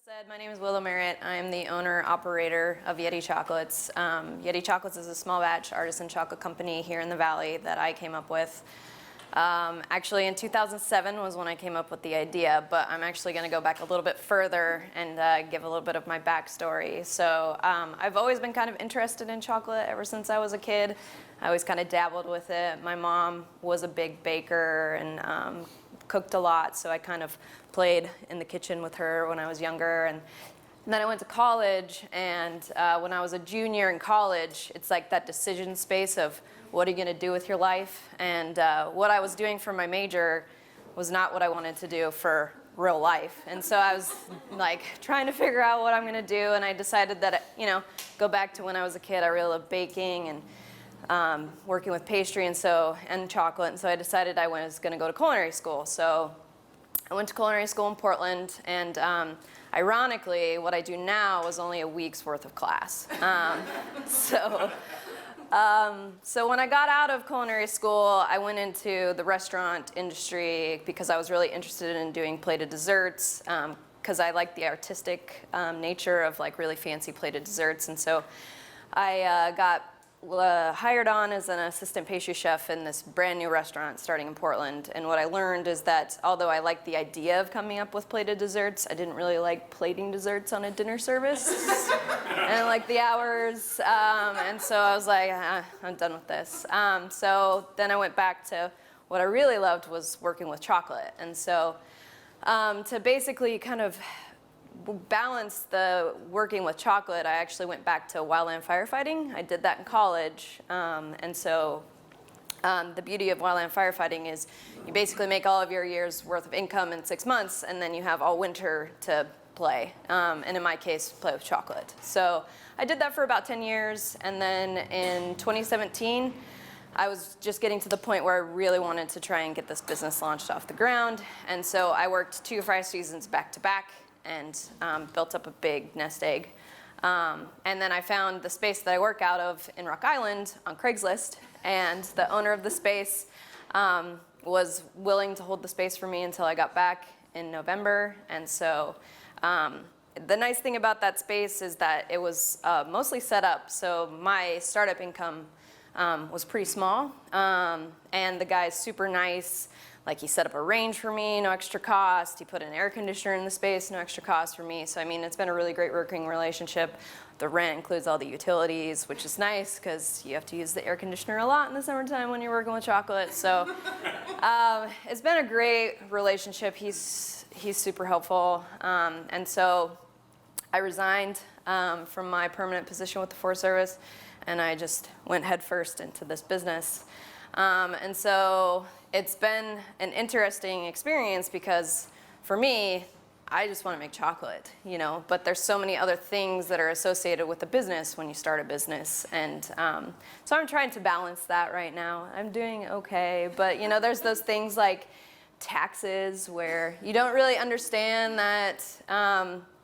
said, my name is Willow Merritt. I'm the owner-operator of Yeti Chocolates. Yeti Chocolates is a small batch artisan chocolate company here in the Valley that I came up with. Actually, in 2007 was when I came up with the idea, but I'm actually going to go back a little bit further and give a little bit of my backstory. So I've always been kind of interested in chocolate ever since I was a kid. I always kind of dabbled with it. My mom was a big baker and cooked a lot, so I kind of played in the kitchen with her when I was younger. And then I went to college, and when I was a junior in college, it's like that decision space of what are you going to do with your life? And what I was doing for my major was not what I wanted to do for real life. And so I was like trying to figure out what I'm going to do, and I decided that, go back to when I was a kid. I really loved baking and working with pastry and chocolate, and so I decided I was going to go to culinary school. So I went to culinary school in Portland, and ironically, what I do now was only a week's worth of class. So when I got out of culinary school, I went into the restaurant industry because I was really interested in doing plated desserts, because I like the artistic nature of like really fancy plated desserts, and so I got hired on as an assistant pastry chef in this brand new restaurant starting in Portland. And what I learned is that although I liked the idea of coming up with plated desserts, I didn't really like plating desserts on a dinner service. And like the hours, and so I was like, I'm done with this. So then I went back to what I really loved was working with chocolate. And so to basically kind of balance the working with chocolate, I actually went back to wildland firefighting. I did that in college, and so the beauty of wildland firefighting is you basically make all of your year's worth of income in 6 months, and then you have all winter to play, and in my case, play with chocolate. So I did that for about 10 years, and then in 2017, I was just getting to the point where I really wanted to try and get this business launched off the ground, and so I worked 2 fry seasons back to back, and built up a big nest egg. And then I found the space that I work out of in Rock Island on Craigslist, and the owner of the space was willing to hold the space for me until I got back in November. And so the nice thing about that space is that it was mostly set up, so my startup income was pretty small, and the guy's super nice. Like, he set up a range for me, no extra cost. He put an air conditioner in the space, no extra cost for me. So, I mean, it's been a really great working relationship. The rent includes all the utilities, which is nice because you have to use the air conditioner a lot in the summertime when you're working with chocolate. So it's been a great relationship. He's super helpful. And so I resigned from my permanent position with the Forest Service, and I just went headfirst into this business. And so it's been an interesting experience because for me, I just want to make chocolate, but there's so many other things that are associated with the business when you start a business. And so I'm trying to balance that right now. I'm doing okay, but there's those things like taxes where you don't really understand that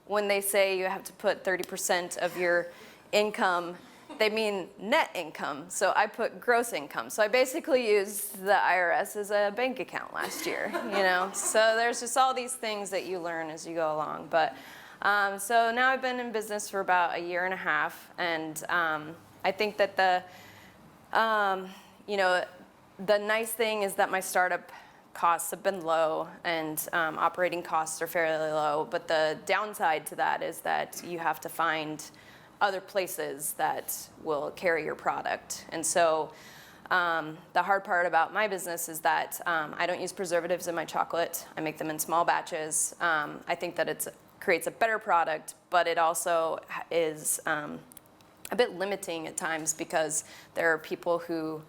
when they say you have to put 30% of your income, they mean net income, so I put gross income. So I basically used the IRS as a bank account last year, So there's just all these things that you learn as you go along. But so now I've been in business for about a year and a half, and I think that the nice thing is that my startup costs have been low, and operating costs are fairly low. But the downside to that is that you have to find other places that will carry your product. And so the hard part about my business is that I don't use preservatives in my chocolate. I make them in small batches. I think that it creates a better product, but it also is a bit limiting at times because there are people who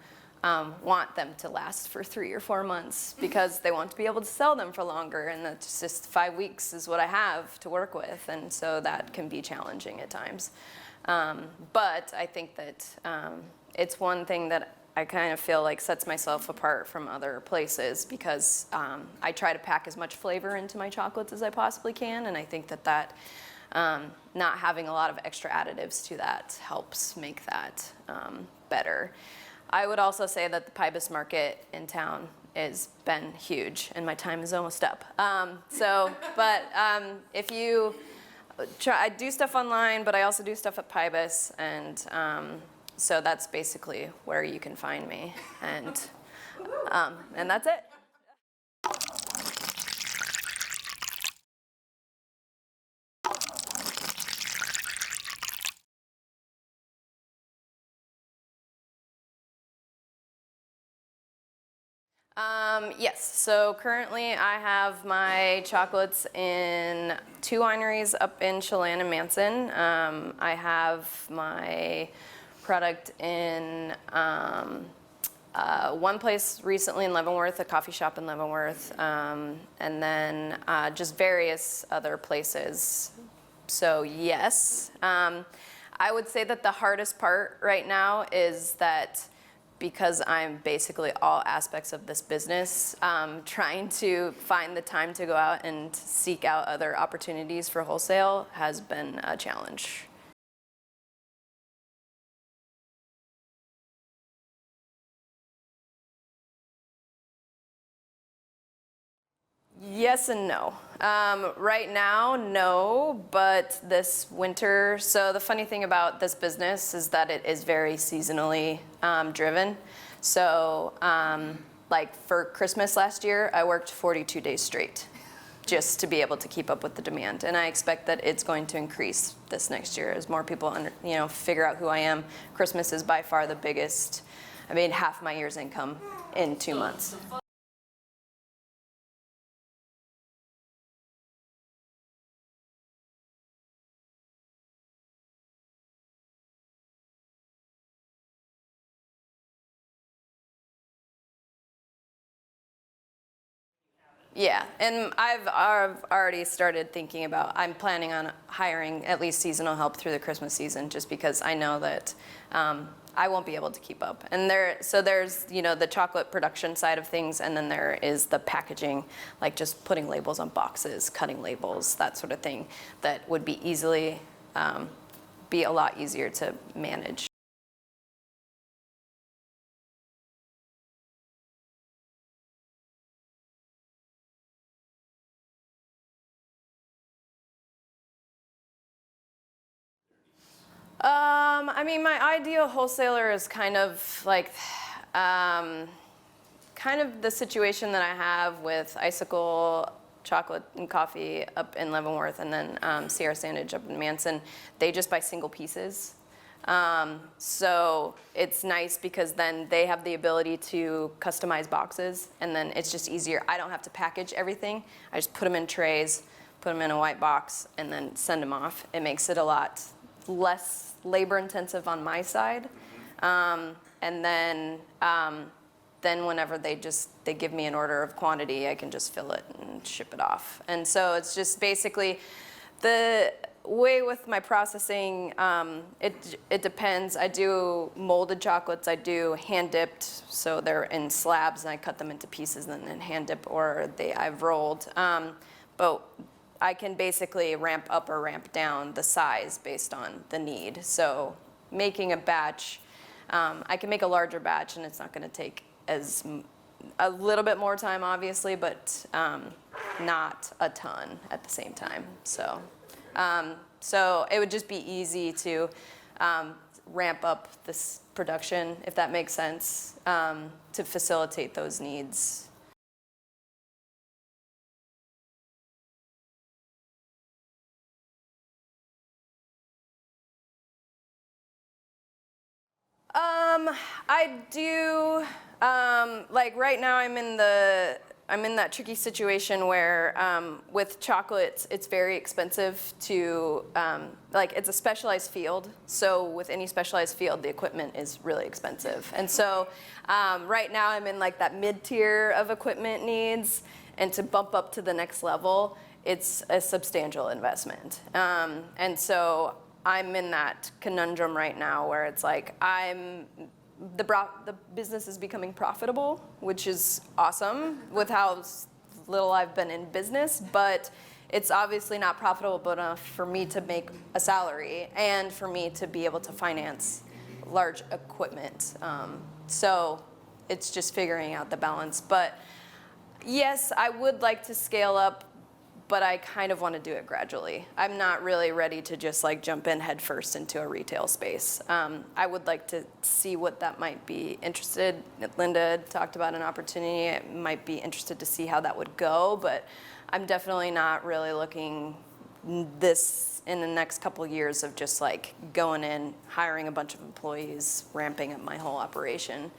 want them to last for 3 or 4 months because they want to be able to sell them for longer, and that's just 5 weeks is what I have to work with, and so that can be challenging at times. But I think that it's one thing that I kind of feel like sets myself apart from other places because I try to pack as much flavor into my chocolates as I possibly can, and I think that not having a lot of extra additives to that helps make that better. I would also say that the Pybus market in town has been huge, and my time is almost up. If you I do stuff online, but I also do stuff at Pybus, and so that's basically where you can find me, and that's it. Yes, so currently I have my chocolates in 2 wineries up in Chelan and Manson. I have my product in one place recently in Leavenworth, a coffee shop in Leavenworth, and then just various other places. So yes, I would say that the hardest part right now is that because I'm basically all aspects of this business, trying to find the time to go out and seek out other opportunities for wholesale has been a challenge. Yes and no. Right now, no, but this winter, so the funny thing about this business is that it is very seasonally driven. So like for Christmas last year, I worked 42 days straight just to be able to keep up with the demand. And I expect that it's going to increase this next year as more people figure out who I am. Christmas is by far the biggest. I made half my year's income in 2 months. Yeah, and I've already started thinking about, I'm planning on hiring at least seasonal help through the Christmas season just because I know that I won't be able to keep up. And there's the chocolate production side of things, and then there is the packaging, like just putting labels on boxes, cutting labels, that sort of thing, that would be be a lot easier to manage. I mean, my ideal wholesaler is kind of like, kind of the situation that I have with Icicle Chocolate and Coffee up in Leavenworth, and then Sierra Sandage up in Manson. They just buy single pieces. So it's nice because then they have the ability to customize boxes, and then it's just easier. I don't have to package everything. I just put them in trays, put them in a white box, and then send them off. It makes it a lot less labor intensive on my side. And then whenever they give me an order of quantity, I can just fill it and ship it off. And so it's just basically the way with my processing, it depends. I do molded chocolates, I do hand dipped, so they're in slabs and I cut them into pieces and then hand dip, or I've rolled. But I can basically ramp up or ramp down the size based on the need. So making a batch, I can make a larger batch and it's not gonna take a little bit more time obviously, but not a ton at the same time. So it would just be easy to ramp up this production, if that makes sense, to facilitate those needs. I do, like right now I'm in that tricky situation where with chocolates, it's very expensive to, like it's a specialized field. So with any specialized field, the equipment is really expensive. And so right now I'm in like that mid-tier of equipment needs, and to bump up to the next level, it's a substantial investment. And so I'm in that conundrum right now where it's like the business is becoming profitable, which is awesome with how little I've been in business, but it's obviously not profitable enough for me to make a salary and for me to be able to finance large equipment. So it's just figuring out the balance. But yes, I would like to scale up but I kind of want to do it gradually. I'm not really ready to just like jump in head first into a retail space. I would like to see what that might be interested. Linda talked about an opportunity. I might be interested to see how that would go, but I'm definitely not really looking this in the next couple of years of just like going in, hiring a bunch of employees, ramping up my whole operation.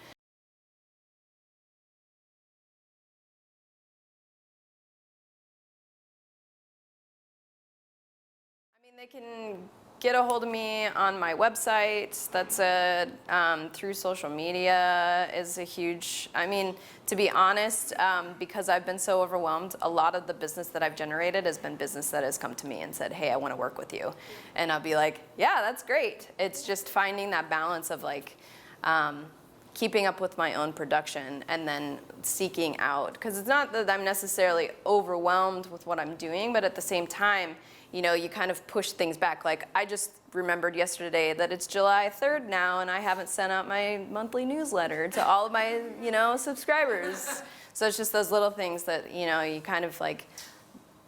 I mean, they can get a hold of me on my website. That's through social media is a huge, I mean, to be honest, because I've been so overwhelmed, a lot of the business that I've generated has been business that has come to me and said, hey, I want to work with you. And I'll be like, yeah, that's great. It's just finding that balance of like, keeping up with my own production and then seeking out, because it's not that I'm necessarily overwhelmed with what I'm doing, but at the same time, you know, you kind of push things back. Like I just remembered yesterday that it's July 3rd now and I haven't sent out my monthly newsletter to all of my, you know, subscribers. So it's just those little things that, you know, you kind of like,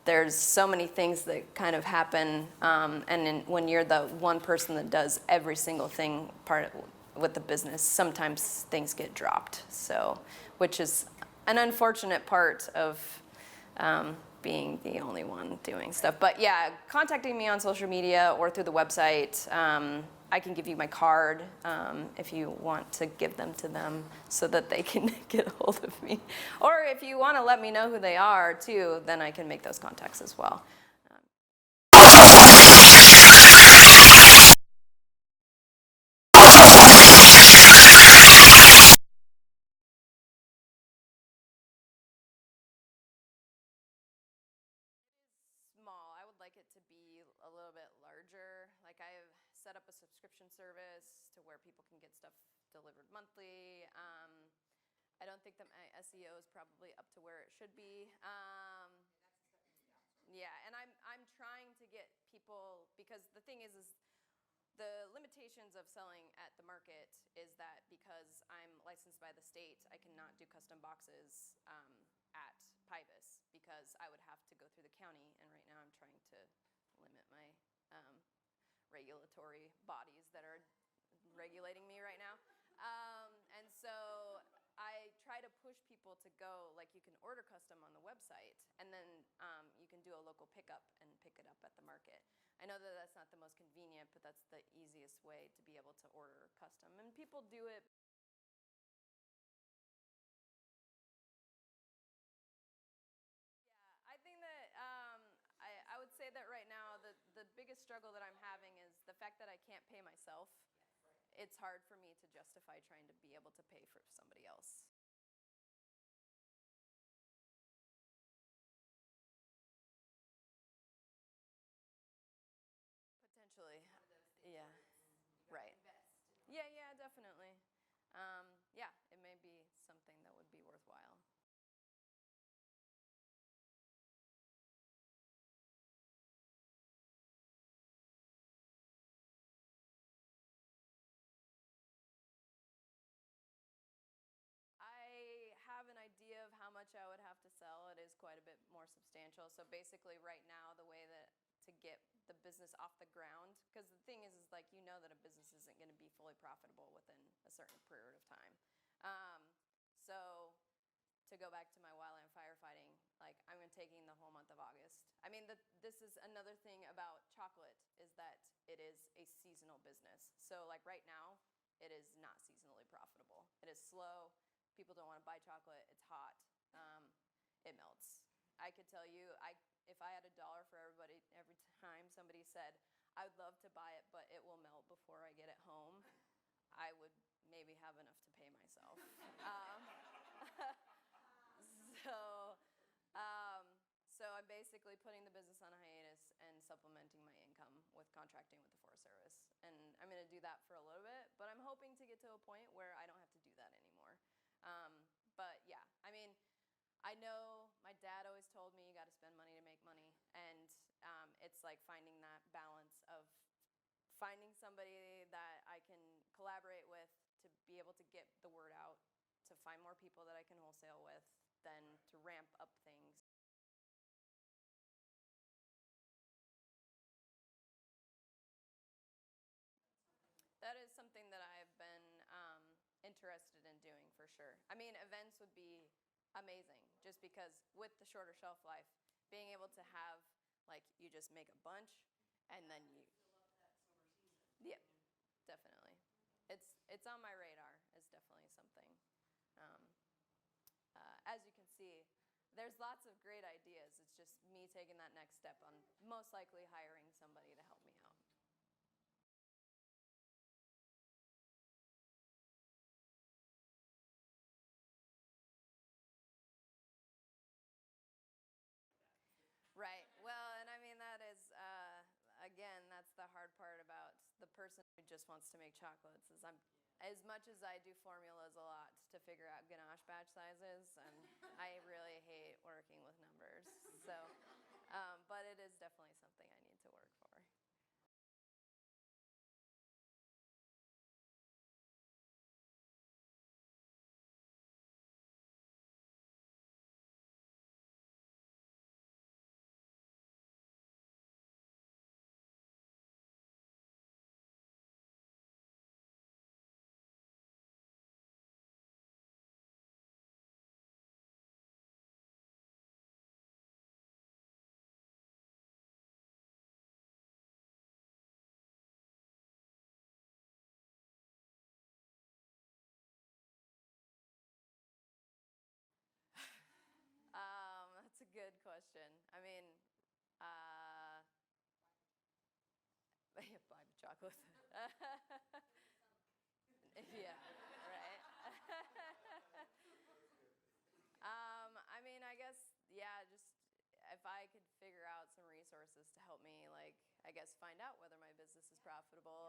there's so many things that kind of happen, when you're the one person that does every single thing with the business, sometimes things get dropped. So, which is an unfortunate part of being the only one doing stuff. But yeah, contacting me on social media or through the website. I can give you my card if you want to give them to them so that they can get a hold of me. Or if you want to let me know who they are too, then I can make those contacts as well. Small. I would like it to be a little bit larger. Like I've set up a subscription service to where people can get stuff delivered monthly. I don't think that my SEO is probably up to where it should be. Yeah, and I'm trying to get people, because the thing is the limitations of selling at the market is that because I'm licensed by the state, I cannot do custom boxes at Pybus because I would have to go through the county, and right now I'm trying to limit my regulatory bodies that are regulating me right now. And so I try to push people to go, like you can order custom on the website, and then you can do a local pickup and pick it up at the market. I know that that's not the most convenient, but that's the easiest way to be able to order custom. And people do it. Yeah, I think that I would say that right now the biggest struggle that I'm having is the fact that I can't pay myself. It's hard for me to justify trying to be able to pay for somebody else. Potentially. Yeah. Right. Yeah, yeah, definitely. Yeah, it may be something that would be worthwhile. I have an idea of how much I would have to sell. It is quite a bit more substantial. So basically, right now, the way that to get the business off the ground, because the thing is like you know that a business isn't going to be fully profitable within a certain period of time. Um, so to go back to my wildland firefighting, like I'm taking the whole month of August. I mean, this is another thing about chocolate is that it is a seasonal business. So like right now, it is not seasonally profitable. It is slow. People don't want to buy chocolate. It's hot. Um, it melts. I could tell you, if I had $1 for everybody every time somebody said, I would love to buy it, but it will melt before I get it home, I would maybe have enough to pay myself. Um, so, um, so I'm basically putting the business on a hiatus and supplementing my income with contracting with the Forest Service. And I'm going to do that for a little bit, but I'm hoping to get to a point where I don't have to do that anymore. Um, but yeah, I mean, I know my dad always told me you got to spend money to make money, and it's like finding that balance of finding somebody that I can collaborate with to be able to get the word out, to find more people that I can wholesale with, then to ramp up things. something that I've been interested in doing for sure. I mean, events would be amazing just because with the shorter shelf life, being able to have, like, you just make a bunch and then you Fill up that summer season. yeah, definitely. It's on my radar. It's definitely something. As you can see, there's lots of great ideas. It's just me taking that next step on most likely hiring somebody to help me out. Right. Well, and I mean, that is, again, that's the hard part about the person who just wants to make chocolates is as much as I do formulas a lot to figure out ganache batch sizes, and I really hate working with numbers. So, but it is definitely something I need to work for. That's a good question. I mean, buy the chocolate. Yeah, right. I mean, I guess, yeah, just if I could figure out some resources to help me, like, I guess find out whether my business is profitable